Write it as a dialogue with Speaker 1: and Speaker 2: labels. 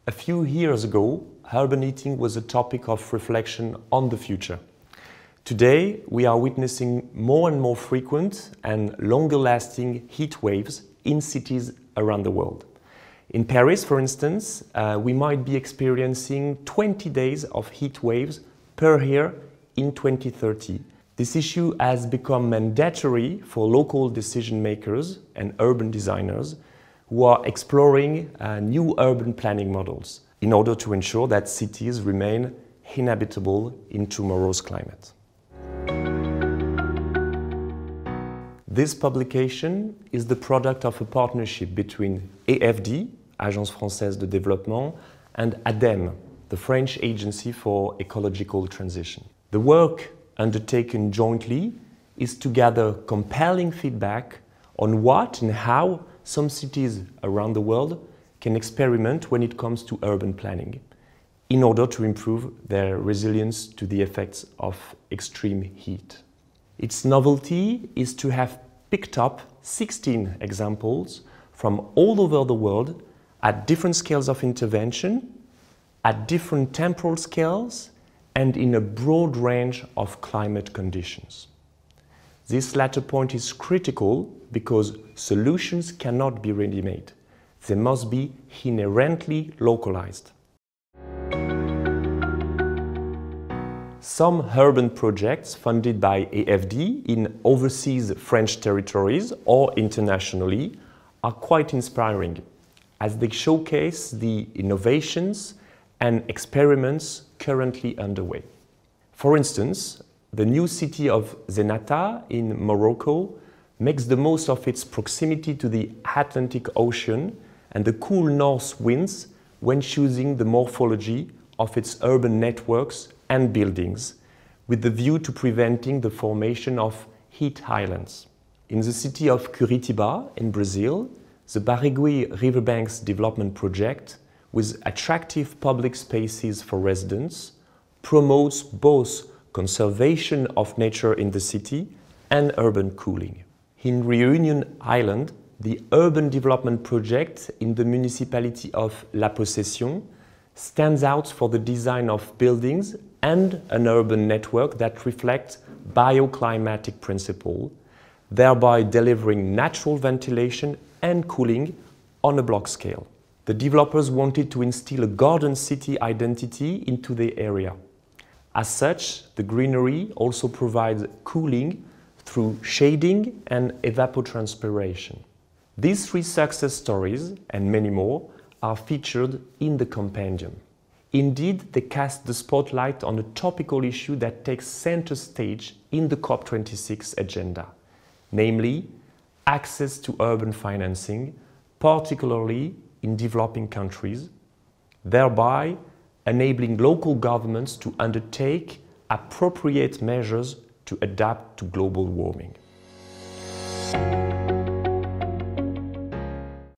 Speaker 1: A few years ago, urban heating was a topic of reflection on the future. Today, we are witnessing more and more frequent and longer-lasting heat waves in cities around the world. In Paris, for instance, we might be experiencing 20 days of heat waves per year in 2030. This issue has become mandatory for local decision makers and urban designers who are exploring new urban planning models in order to ensure that cities remain inhabitable in tomorrow's climate. This publication is the product of a partnership between AFD, Agence française de développement, and ADEME, the French Agency for Ecological Transition. The work undertaken jointly is to gather compelling feedback on what and how some cities around the world can experiment when it comes to urban planning, in order to improve their resilience to the effects of extreme heat. Its novelty is to have picked up 16 examples from all over the world at different scales of intervention, at different temporal scales, and in a broad range of climate conditions. This latter point is critical because solutions cannot be ready-made. They must be inherently localized. Some urban projects funded by AFD in overseas French territories or internationally are quite inspiring, as they showcase the innovations and experiments currently underway. For instance, the new city of Zenata in Morocco makes the most of its proximity to the Atlantic Ocean and the cool north winds when choosing the morphology of its urban networks and buildings, with the view to preventing the formation of heat islands. In the city of Curitiba in Brazil, the Barigui Riverbanks Development Project, with attractive public spaces for residents, promotes both conservation of nature in the city and urban cooling. In Réunion Island, the urban development project in the municipality of La Possession stands out for the design of buildings and an urban network that reflects bioclimatic principles, thereby delivering natural ventilation and cooling on a block scale. The developers wanted to instill a garden city identity into the area. As such, the greenery also provides cooling through shading and evapotranspiration. These 3 success stories, and many more, are featured in the compendium. Indeed, they cast the spotlight on a topical issue that takes center stage in the COP26 agenda, namely access to urban financing, particularly in developing countries, thereby enabling local governments to undertake appropriate measures to adapt to global warming.